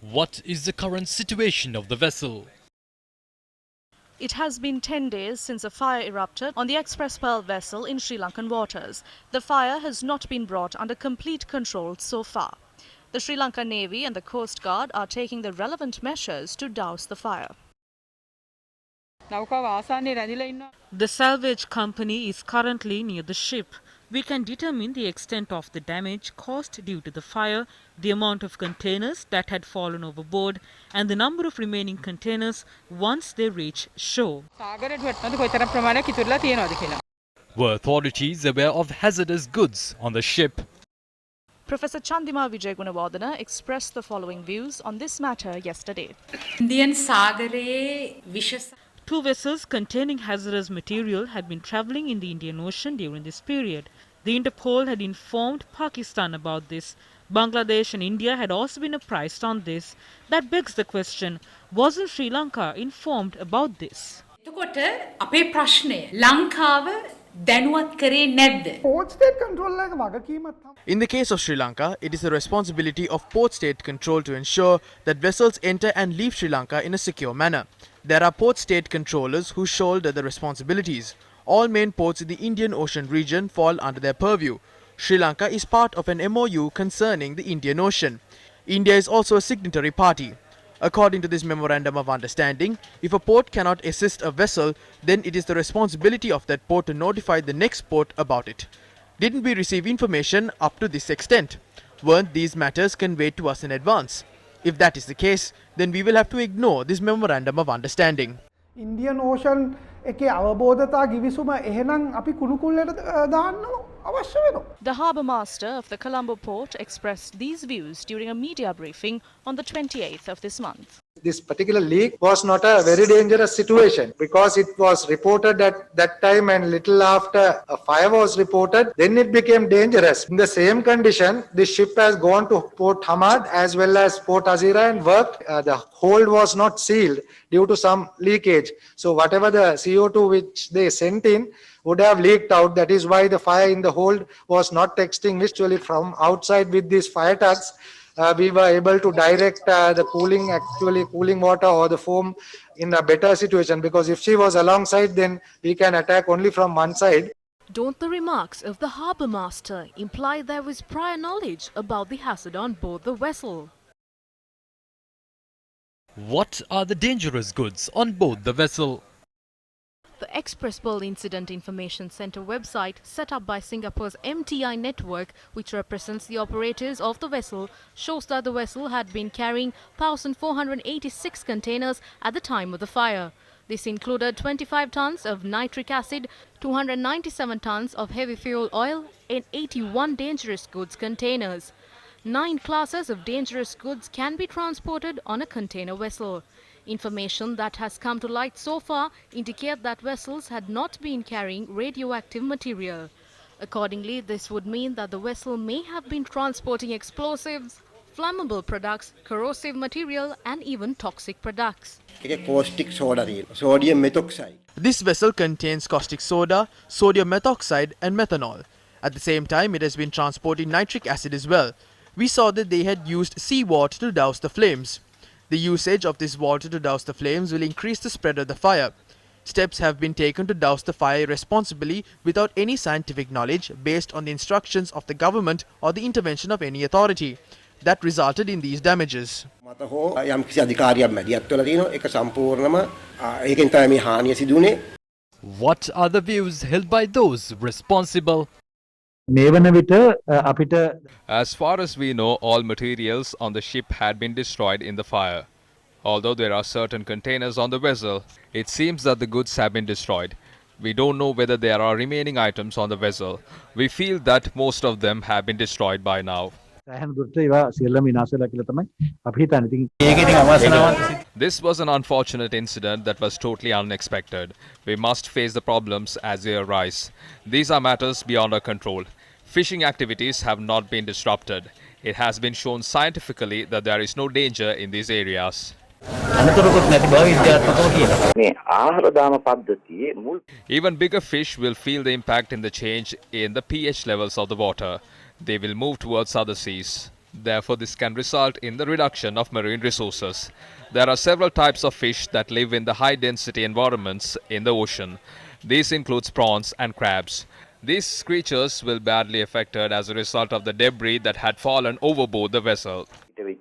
What is the current situation of the vessel? It has been 10 days since a fire erupted on the Express Pearl vessel in Sri Lankan waters. The fire has not been brought under complete control so far. The Sri Lankan Navy and the Coast Guard are taking the relevant measures to douse the fire. The salvage company is currently near the ship. We can determine the extent of the damage caused due to the fire, the amount of containers that had fallen overboard, and the number of remaining containers once they reach shore. Were authorities aware of hazardous goods on the ship? Professor Chandima Vijayagunawardena expressed the following views on this matter yesterday. Two vessels containing hazardous material had been travelling in the Indian Ocean during this period. The Interpol had informed Pakistan about this. Bangladesh and India had also been apprised on this. That begs the question, wasn't Sri Lanka informed about this? In the case of Sri Lanka, it is the responsibility of port state control to ensure that vessels enter and leave Sri Lanka in a secure manner. There are port state controllers who shoulder the responsibilities. All main ports in the Indian Ocean region fall under their purview. Sri Lanka is part of an MOU concerning the Indian Ocean. India is also a signatory party. According to this Memorandum of Understanding, if a port cannot assist a vessel, then it is the responsibility of that port to notify the next port about it. Didn't we receive information up to this extent? Weren't these matters conveyed to us in advance? If that is the case, then we will have to ignore this Memorandum of Understanding. Indian Ocean එකේ අවබෝධතා ගිවිසුම එහෙනම් අපි කුණුකුල්ලට දාන්න අවශ්‍ය වෙනවා. The harbour master of the Colombo port expressed these views during a media briefing on the 28th of this month. This particular leak was not a very dangerous situation because it was reported at that time, and little after a fire was reported, then it became dangerous. In the same condition, the ship has gone to Port Hamad as well as Port Hazira and worked. The hold was not sealed due to some leakage. So whatever the CO2 which they sent in would have leaked out. That is why the fire in the hold was not extinguished. Actually, from outside with these fire tugs, we were able to direct the cooling water or the foam in a better situation, because if she was alongside, then we can attack only from one side. Don't the remarks of the harbour master imply there was prior knowledge about the hazard on board the vessel? What are the dangerous goods on board the vessel? The Express Pearl Incident Information Centre website, set up by Singapore's MTI network, which represents the operators of the vessel, shows that the vessel had been carrying 1,486 containers at the time of the fire. This included 25 tons of nitric acid, 297 tons of heavy fuel oil, and 81 dangerous goods containers. 9 classes of dangerous goods can be transported on a container vessel. Information that has come to light so far indicate that vessels had not been carrying radioactive material. Accordingly, this would mean that the vessel may have been transporting explosives, flammable products, corrosive material, and even toxic products. Caustic soda, sodium methoxide. This vessel contains caustic soda, sodium methoxide and methanol. At the same time, it has been transporting nitric acid as well. We saw that they had used seawater to douse the flames. The usage of this water to douse the flames will increase the spread of the fire. Steps have been taken to douse the fire responsibly without any scientific knowledge, based on the instructions of the government or the intervention of any authority. That resulted in these damages. What are the views held by those responsible? As far as we know, all materials on the ship had been destroyed in the fire. Although there are certain containers on the vessel, it seems that the goods have been destroyed. We don't know whether there are remaining items on the vessel. We feel that most of them have been destroyed by now. This was an unfortunate incident that was totally unexpected. We must face the problems as they arise. These are matters beyond our control. Fishing activities have not been disrupted. It has been shown scientifically that there is no danger in these areas. Even bigger fish will feel the impact in the change in the pH levels of the water. They will move towards other seas. Therefore, this can result in the reduction of marine resources. There are several types of fish that live in the high-density environments in the ocean. These includes prawns and crabs. These creatures will be badly affected as a result of the debris that had fallen overboard the vessel. The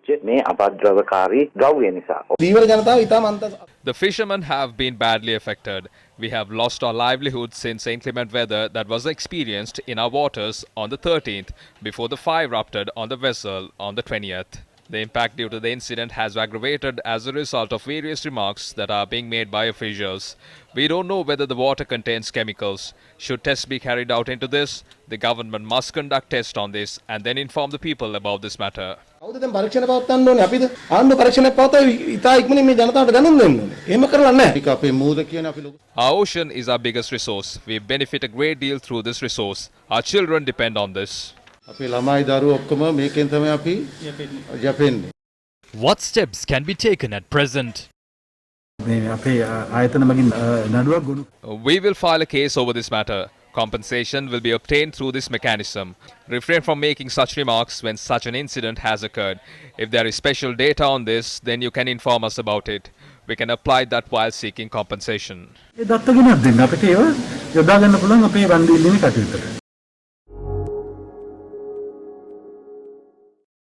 fishermen have been badly affected. We have lost our livelihood since inclement weather that was experienced in our waters on the 13th before the fire erupted on the vessel on the 20th. The impact due to the incident has aggravated as a result of various remarks that are being made by officials. We don't know whether the water contains chemicals. Should tests be carried out into this, the government must conduct tests on this and then inform the people about this matter. කවුද දැන් පරීක්ෂණ පවත්වන්න ඕනේ අපිද ආණ්ඩුව පරීක්ෂණයක් පවත්වා ඉතා ඉක්මනින් මේ ජනතාවට දැනුම් දෙන්න ඕනේ. එහෙම කරලා නැහැ. ඒක අපේ මූද කියන අපි ලොකු Our ocean is our biggest resource. We benefit a great deal through this resource. Our children depend on this. අපේ ළමයි දරුවෝ ඔක්කොම මේකෙන් තමයි අපි යැපෙන්නේ. What steps can be taken at present? මේ අපේ ආයතන මගින් නඩුවක් ගොනු We will file a case over this matter. Compensation will be obtained through this mechanism. Refrain from making such remarks when such an incident has occurred. If there is special data on this, then you can inform us about it. We can apply that while seeking compensation. ඒ දත්ත ගෙනත් දෙන්න අපිට ඒව යොදා ගන්න පුළුවන් අපේ වන්දිල්ලේ කටයුත්තට.